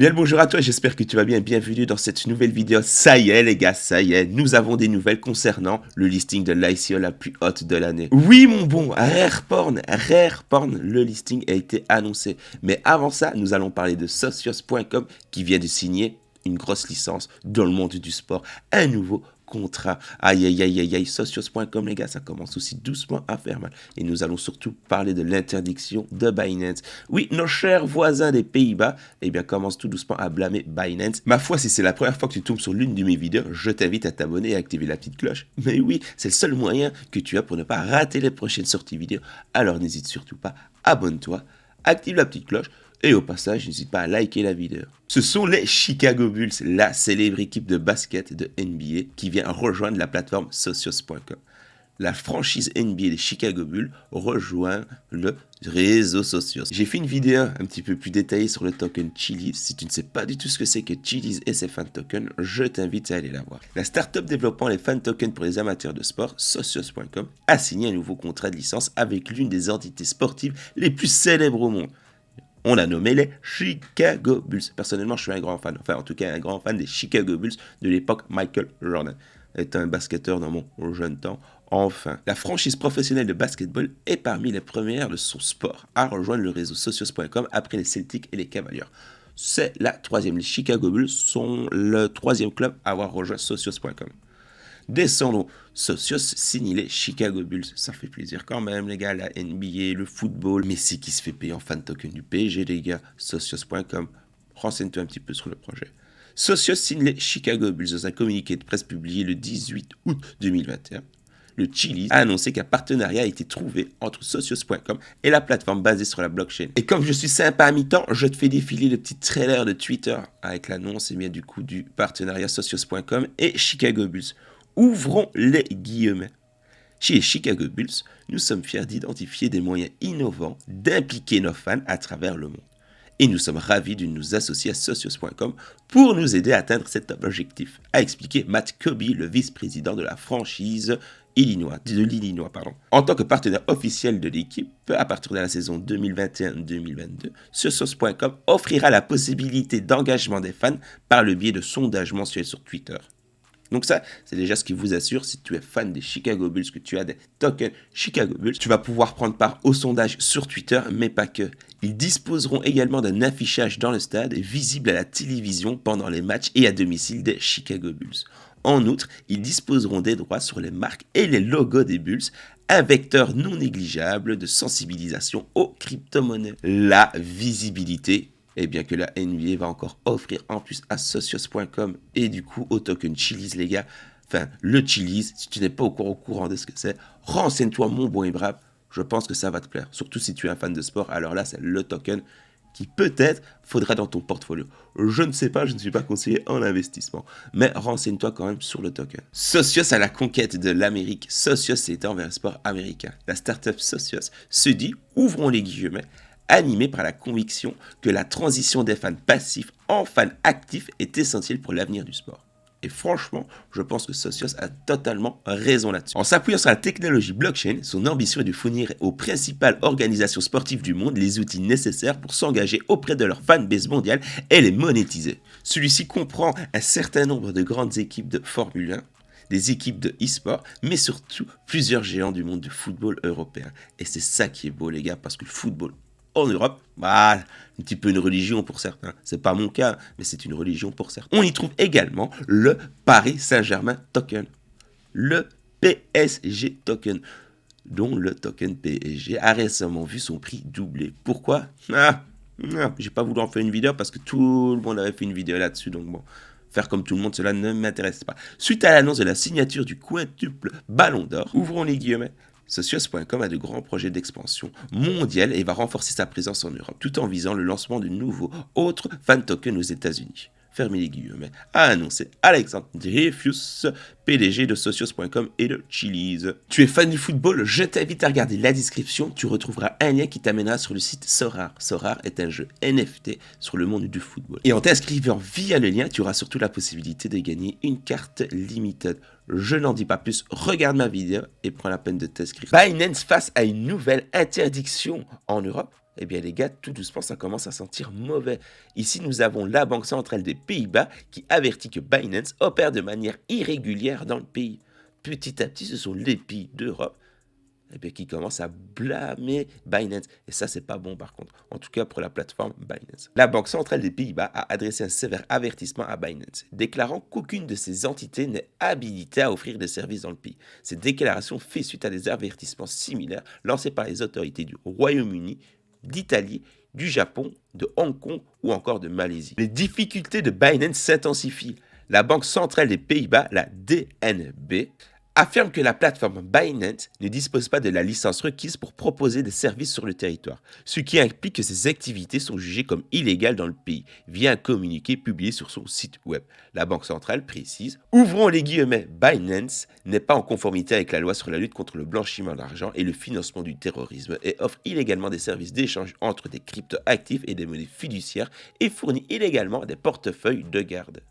Bien le bonjour à toi, j'espère que tu vas bien, bienvenue dans cette nouvelle vidéo. Ça y est les gars, ça y est, nous avons des nouvelles concernant le listing de l'ICO la plus haute de l'année. Oui mon bon, Rare Porn, le listing a été annoncé. Mais avant ça, nous allons parler de Socios.com qui vient de signer une grosse licence dans le monde du sport, un nouveau contrat. Aïe aïe aïe aïe aïe, Socios.com les gars, ça commence aussi doucement à faire mal. Et nous allons surtout parler de l'interdiction de Binance. Oui, nos chers voisins des Pays-Bas, eh bien, commencent tout doucement à blâmer Binance. Ma foi, si c'est la première fois que tu tombes sur l'une de mes vidéos, je t'invite à t'abonner et à activer la petite cloche. Mais oui, c'est le seul moyen que tu as pour ne pas rater les prochaines sorties vidéo. Alors n'hésite surtout pas, abonne-toi, active la petite cloche. Et au passage, n'hésite pas à liker la vidéo. Ce sont les Chicago Bulls, la célèbre équipe de basket de NBA qui vient rejoindre la plateforme Socios.com. La franchise NBA des Chicago Bulls rejoint le réseau Socios. J'ai fait une vidéo un petit peu plus détaillée sur le token Chiliz. Si tu ne sais pas du tout ce que c'est que Chiliz et ses fan tokens, je t'invite à aller la voir. La startup développant les fan tokens pour les amateurs de sport, Socios.com, a signé un nouveau contrat de licence avec l'une des entités sportives les plus célèbres au monde. On a nommé les Chicago Bulls. Personnellement, je suis un grand fan, enfin en tout cas un grand fan des Chicago Bulls de l'époque Michael Jordan. Étant un basketteur dans mon jeune temps, enfin. La franchise professionnelle de basketball est parmi les premières de son sport à rejoindre le réseau Socios.com après les Celtics et les Cavaliers. C'est la troisième. Les Chicago Bulls sont le troisième club à avoir rejoint Socios.com. Descendons. Socios signe les Chicago Bulls. Ça fait plaisir quand même, les gars. La NBA, le football. Messi qui se fait payer en fan token du PSG, les gars. Socios.com. Renseigne-toi un petit peu sur le projet. Socios signe les Chicago Bulls dans un communiqué de presse publié le 18 août 2021. Le Chiliz a annoncé qu'un partenariat a été trouvé entre Socios.com et la plateforme basée sur la blockchain. Et comme je suis sympa à mi-temps, je te fais défiler le petit trailer de Twitter avec l'annonce bien du coup du partenariat Socios.com et Chicago Bulls. Ouvrons les guillemets. Chez les Chicago Bulls, nous sommes fiers d'identifier des moyens innovants d'impliquer nos fans à travers le monde. Et nous sommes ravis de nous associer à Socios.com pour nous aider à atteindre cet objectif, a expliqué Matt Kobe, le vice-président de la franchise de l'Illinois. En tant que partenaire officiel de l'équipe, à partir de la saison 2021-2022, Socios.com offrira la possibilité d'engagement des fans par le biais de sondages mensuels sur Twitter. Donc ça, c'est déjà ce qui vous assure, si tu es fan des Chicago Bulls, que tu as des tokens Chicago Bulls, tu vas pouvoir prendre part au sondage sur Twitter, mais pas que. Ils disposeront également d'un affichage dans le stade, visible à la télévision pendant les matchs et à domicile des Chicago Bulls. En outre, ils disposeront des droits sur les marques et les logos des Bulls, un vecteur non négligeable de sensibilisation aux crypto-monnaies. La visibilité, et bien que la NBA va encore offrir en plus à Socios.com et du coup au token Chiliz, les gars. Enfin, le Chiliz, si tu n'es pas encore au courant de ce que c'est, renseigne-toi mon bon et brave, je pense que ça va te plaire. Surtout si tu es un fan de sport, alors là c'est le token qui peut-être faudra dans ton portfolio. Je ne sais pas, je ne suis pas conseiller en investissement, mais renseigne-toi quand même sur le token. Socios à la conquête de l'Amérique. Socios s'étend vers le sport américain. La startup Socios se dit, ouvrons les guillemets, animé par la conviction que la transition des fans passifs en fans actifs est essentielle pour l'avenir du sport. Et franchement, je pense que Socios a totalement raison là-dessus. En s'appuyant sur la technologie blockchain, son ambition est de fournir aux principales organisations sportives du monde les outils nécessaires pour s'engager auprès de leur fanbase mondiale et les monétiser. Celui-ci comprend un certain nombre de grandes équipes de Formule 1, des équipes de e-sport, mais surtout plusieurs géants du monde du football européen. Et c'est ça qui est beau les gars, parce que le football en Europe, bah, un petit peu une religion pour certains. C'est pas mon cas, mais c'est une religion pour certains. On y trouve également le Paris Saint-Germain token, le PSG token, dont le token PSG a récemment vu son prix doubler. Pourquoi ? J'ai pas voulu en faire une vidéo parce que tout le monde avait fait une vidéo là-dessus, donc bon. Faire comme tout le monde, cela ne m'intéresse pas. Suite à l'annonce de la signature du quintuple Ballon d'Or, ouvrons les guillemets, Socios.com a de grands projets d'expansion mondiale et va renforcer sa présence en Europe, tout en visant le lancement de nouveaux autres fan tokens aux États-Unis. Fermez les guillemets, a annoncé Alexandre Dreyfus, PDG de Socios.com et de Chiliz. Tu es fan du football? Je t'invite à regarder la description, tu retrouveras un lien qui t'amènera sur le site Sorare. Sorare est un jeu NFT sur le monde du football. Et en t'inscrivant via le lien, tu auras surtout la possibilité de gagner une carte limited. Je n'en dis pas plus, regarde ma vidéo et prends la peine de t'inscrire. Binance face à une nouvelle interdiction en Europe. Eh bien les gars, tout doucement, ça commence à sentir mauvais. Ici, nous avons la Banque centrale des Pays-Bas qui avertit que Binance opère de manière irrégulière dans le pays. Petit à petit, ce sont les pays d'Europe qui commencent à blâmer Binance. Et ça, c'est pas bon par contre. En tout cas pour la plateforme Binance. La Banque centrale des Pays-Bas a adressé un sévère avertissement à Binance, déclarant qu'aucune de ces entités n'est habilitée à offrir des services dans le pays. Cette déclaration fait suite à des avertissements similaires lancés par les autorités du Royaume-Uni, d'Italie, du Japon, de Hong Kong ou encore de Malaisie. Les difficultés de Binance s'intensifient. La Banque centrale des Pays-Bas, la DNB, affirme que la plateforme Binance ne dispose pas de la licence requise pour proposer des services sur le territoire, ce qui implique que ses activités sont jugées comme illégales dans le pays, via un communiqué publié sur son site web. La Banque centrale précise, ouvrons les guillemets, Binance n'est pas en conformité avec la loi sur la lutte contre le blanchiment d'argent et le financement du terrorisme et offre illégalement des services d'échange entre des crypto-actifs et des monnaies fiduciaires et fournit illégalement des portefeuilles de garde.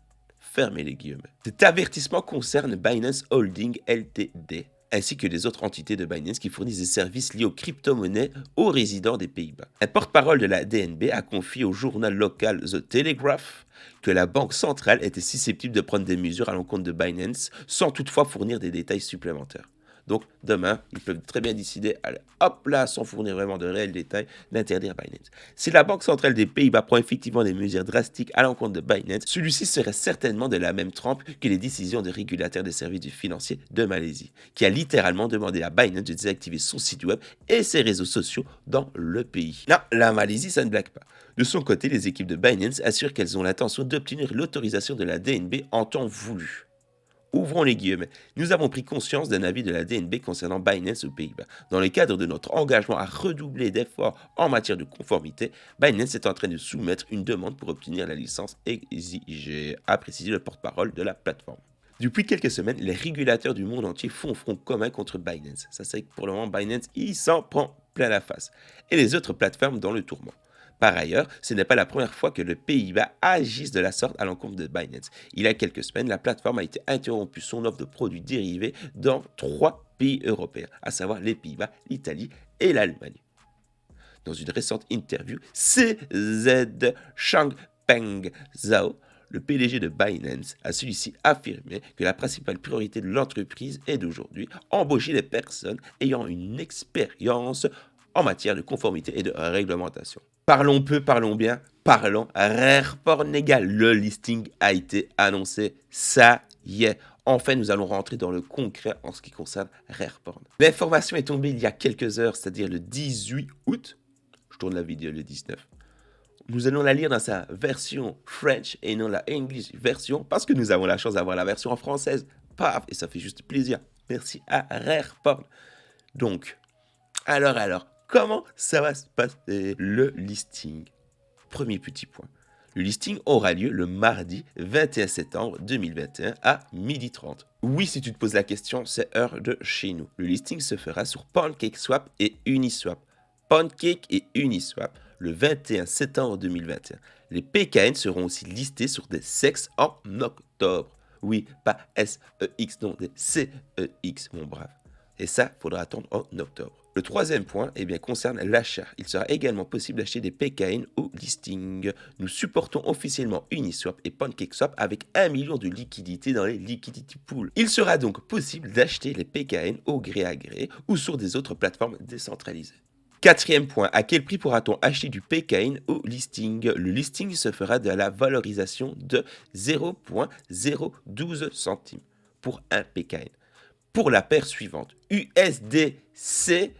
Fermez les guillemets. Cet avertissement concerne Binance Holding Ltd, ainsi que les autres entités de Binance qui fournissent des services liés aux crypto-monnaies aux résidents des Pays-Bas. Un porte-parole de la DNB a confié au journal local The Telegraph que la banque centrale était susceptible de prendre des mesures à l'encontre de Binance sans toutefois fournir des détails supplémentaires. Donc demain, ils peuvent très bien décider, allez, hop là, sans fournir vraiment de réels détails, d'interdire Binance. Si la Banque centrale des Pays-Bas prend effectivement des mesures drastiques à l'encontre de Binance, celui-ci serait certainement de la même trempe que les décisions de régulateurs des services financiers de Malaisie, qui a littéralement demandé à Binance de désactiver son site web et ses réseaux sociaux dans le pays. Non, la Malaisie, ça ne blague pas. De son côté, les équipes de Binance assurent qu'elles ont l'intention d'obtenir l'autorisation de la DNB en temps voulu. Ouvrons les guillemets. Nous avons pris conscience d'un avis de la DNB concernant Binance aux Pays-Bas. Dans le cadre de notre engagement à redoubler d'efforts en matière de conformité, Binance est en train de soumettre une demande pour obtenir la licence exigée, a précisé le porte-parole de la plateforme. Depuis quelques semaines, les régulateurs du monde entier font front commun contre Binance. Ça, c'est que pour le moment, Binance, il s'en prend plein la face. Et les autres plateformes dans le tourment. Par ailleurs, ce n'est pas la première fois que les Pays-Bas agissent de la sorte à l'encontre de Binance. Il y a quelques semaines, la plateforme a été interrompue son offre de produits dérivés dans 3 pays européens, à savoir les Pays-Bas, l'Italie et l'Allemagne. Dans une récente interview, CZ Changpeng Zhao, le PDG de Binance, a celui-ci affirmé que la principale priorité de l'entreprise est d'aujourd'hui embaucher des personnes ayant une expérience en matière de conformité et de réglementation. Parlons peu, parlons bien, parlons rare porn égal. Le listing a été annoncé, ça y est. Enfin, nous allons rentrer dans le concret en ce qui concerne Rare Porn. L'information est tombée il y a quelques heures, c'est-à-dire le 18 août. Je tourne la vidéo le 19. Nous allons la lire dans sa version French et non la English version, parce que nous avons la chance d'avoir la version en française. Paf, et ça fait juste plaisir. Merci à Rare Porn. Donc, alors, comment ça va se passer le listing? Premier petit point. Le listing aura lieu le mardi 21 septembre 2021 à 12h30. Oui, si tu te poses la question, c'est heure de chez nous. Le listing se fera sur PancakeSwap et Uniswap. Pancake et Uniswap le 21 septembre 2021. Les PKN seront aussi listés sur des CEX en octobre. Oui, pas SEX, non, des CEX, mon brave. Et ça, faudra attendre en octobre. Le troisième point concerne l'achat. Il sera également possible d'acheter des PKN au listing. Nous supportons officiellement Uniswap et PancakeSwap avec 1 million de liquidités dans les liquidity pools. Il sera donc possible d'acheter les PKN au gré à gré ou sur des autres plateformes décentralisées. Quatrième point, à quel prix pourra-t-on acheter du PKN au listing? Le listing se fera de la valorisation de 0,012 centimes pour un PKN. Pour la paire suivante, USDC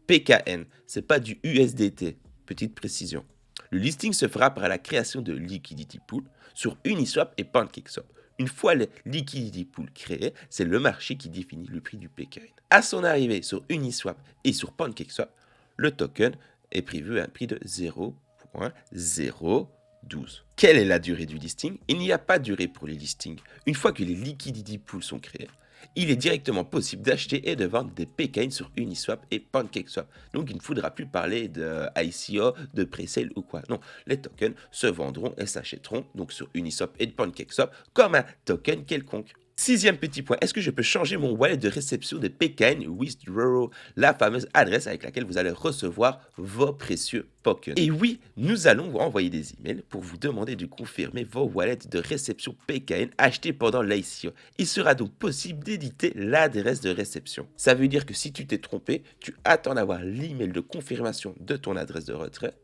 PKN, c'est pas du USDT, petite précision. Le listing se fera par la création de liquidity pool sur Uniswap et PancakeSwap. Une fois les liquidity pools créés, c'est le marché qui définit le prix du PKN. À son arrivée sur Uniswap et sur PancakeSwap, le token est prévu à un prix de 0,012. Quelle est la durée du listing? Il n'y a pas de durée pour les listings. Une fois que les liquidity pools sont créés, il est directement possible d'acheter et de vendre des PKN sur Uniswap et PancakeSwap. Donc il ne faudra plus parler de ICO, de pre-sale ou quoi. Non, les tokens se vendront et s'achèteront donc sur Uniswap et PancakeSwap comme un token quelconque. Sixième petit point, est-ce que je peux changer mon wallet de réception de PKN Withdrawal, la fameuse adresse avec laquelle vous allez recevoir vos précieux tokens? Et oui, nous allons vous envoyer des emails pour vous demander de confirmer vos wallets de réception PKN achetés pendant l'ICO. Il sera donc possible d'éditer l'adresse de réception. Ça veut dire que si tu t'es trompé, tu attends d'avoir l'email de confirmation de ton adresse de retrait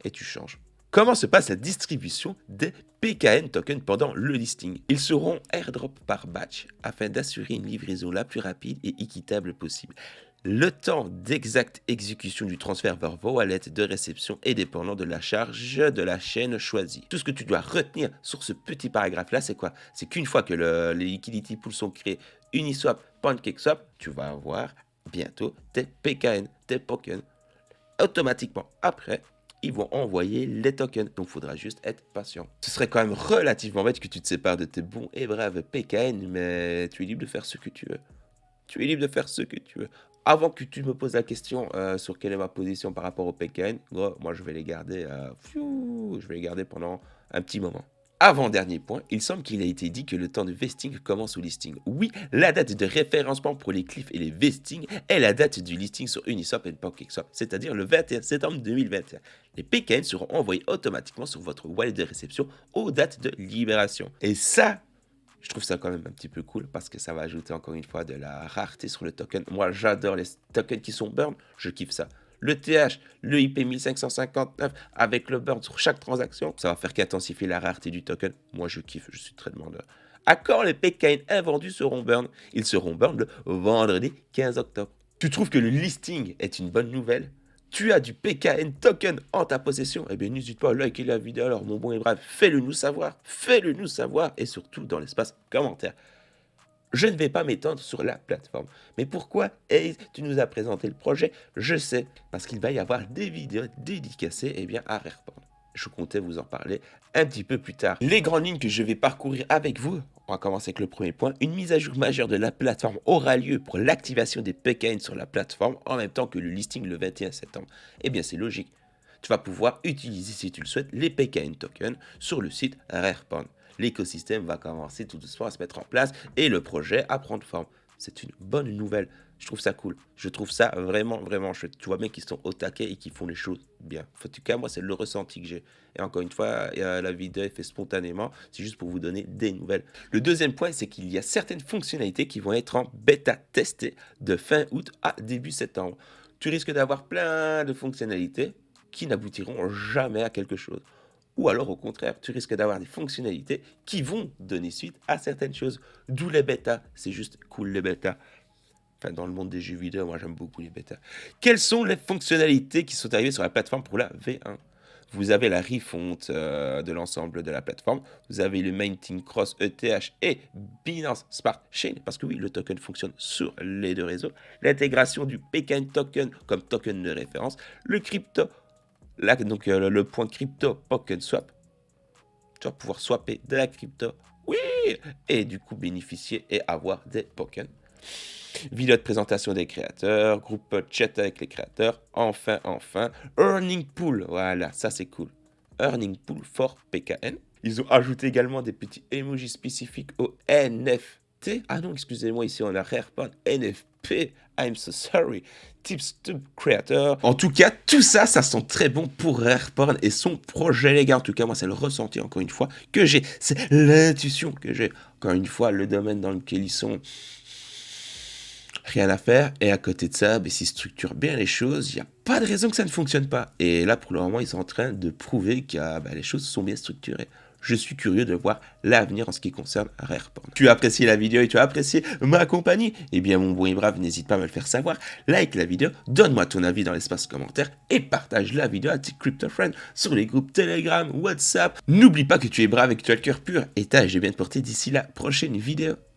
et tu changes. Comment se passe la distribution des PKN tokens pendant le listing? Ils seront airdrop par batch afin d'assurer une livraison la plus rapide et équitable possible. Le temps d'exacte exécution du transfert vers vos wallets de réception est dépendant de la charge de la chaîne choisie. Tout ce que tu dois retenir sur ce petit paragraphe-là, c'est quoi? C'est qu'une fois que les liquidity pools sont créés, Uniswap, PancakeSwap, tu vas avoir bientôt tes PKN, tes tokens. Automatiquement après, ils vont envoyer les tokens. Donc, il faudra juste être patient. Ce serait quand même relativement bête que tu te sépares de tes bons et braves PKN, mais tu es libre de faire ce que tu veux. Tu es libre de faire ce que tu veux. Avant que tu me poses la question sur quelle est ma position par rapport aux PKN, gros, moi, je vais les garder, je vais les garder pendant un petit moment. Avant-dernier point, il semble qu'il a été dit que le temps de vesting commence au listing. Oui, la date de référencement pour les cliffs et les vestings est la date du listing sur Uniswap et PancakeSwap, c'est-à-dire le 21 septembre 2021. Les PKN seront envoyés automatiquement sur votre wallet de réception aux dates de libération. Et ça, je trouve ça quand même un petit peu cool parce que ça va ajouter encore une fois de la rareté sur le token. Moi, j'adore les tokens qui sont burn, je kiffe ça. Le TH, le IP 1559 avec le burn sur chaque transaction, ça va faire qu'intensifier la rareté du token. Moi, je kiffe, je suis très demandeur. À quand les PKN invendus seront burn? Ils seront burn le vendredi 15 octobre. Tu trouves que le listing est une bonne nouvelle? Tu as du PKN token en ta possession? Eh bien, n'hésite pas à liker la vidéo. Alors, mon bon et brave, fais-le nous savoir et surtout dans l'espace commentaire. Je ne vais pas m'étendre sur la plateforme. Mais pourquoi Ace, tu nous as présenté le projet? Je sais, parce qu'il va y avoir des vidéos dédicacées à Rareporn. Je comptais vous en parler un petit peu plus tard. Les grandes lignes que je vais parcourir avec vous, on va commencer avec le premier point. Une mise à jour majeure de la plateforme aura lieu pour l'activation des PKN sur la plateforme en même temps que le listing le 21 septembre. Eh bien, c'est logique. Tu vas pouvoir utiliser, si tu le souhaites, les PKN tokens sur le site Rareporn. L'écosystème va commencer tout doucement à se mettre en place et le projet à prendre forme. C'est une bonne nouvelle. Je trouve ça cool. Je trouve ça vraiment, vraiment chouette. Tu vois bien qu'ils sont au taquet et qu'ils font les choses bien. En tout cas, moi, c'est le ressenti que j'ai. Et encore une fois, la vidéo est faite spontanément. C'est juste pour vous donner des nouvelles. Le deuxième point, c'est qu'il y a certaines fonctionnalités qui vont être en bêta testées de fin août à début septembre. Tu risques d'avoir plein de fonctionnalités qui n'aboutiront jamais à quelque chose. Ou alors, au contraire, tu risques d'avoir des fonctionnalités qui vont donner suite à certaines choses. D'où les bêtas. C'est juste cool, les bêtas. Enfin, dans le monde des jeux vidéo, moi, j'aime beaucoup les bêtas. Quelles sont les fonctionnalités qui sont arrivées sur la plateforme pour la V1? Vous avez la refonte de l'ensemble de la plateforme. Vous avez le Maintain Cross ETH et Binance Smart Chain. Parce que oui, le token fonctionne sur les deux réseaux. L'intégration du PKN token comme token de référence. Le crypto. Là, donc, le point crypto PancakeSwap, tu vas pouvoir swapper de la crypto, oui, et du coup bénéficier et avoir des tokens. Vidéo de présentation des créateurs, groupe chat avec les créateurs, enfin, Earning Pool, voilà, ça c'est cool. Earning Pool for PKN. Ils ont ajouté également des petits emojis spécifiques au NFT. Ah non, excusez-moi, ici on a Rareporn NFP. I'm so sorry. Tips to Creator. En tout cas, tout ça, ça sent très bon pour Rareporn et son projet, les gars. En tout cas, moi, c'est le ressenti, encore une fois, que j'ai. C'est l'intuition que j'ai. Encore une fois, le domaine dans lequel ils sont, rien à faire. Et à côté de ça, s'ils structurent bien les choses, il n'y a pas de raison que ça ne fonctionne pas. Et là, pour le moment, ils sont en train de prouver que les choses sont bien structurées. Je suis curieux de voir l'avenir en ce qui concerne Rareporn. Tu as apprécié la vidéo et tu as apprécié ma compagnie? Eh bien, mon bon et brave, n'hésite pas à me le faire savoir. Like la vidéo, donne-moi ton avis dans l'espace commentaire et partage la vidéo à tes CryptoFriends sur les groupes Telegram, WhatsApp. N'oublie pas que tu es brave et que tu as le cœur pur. Et j'ai bien te porter d'ici la prochaine vidéo.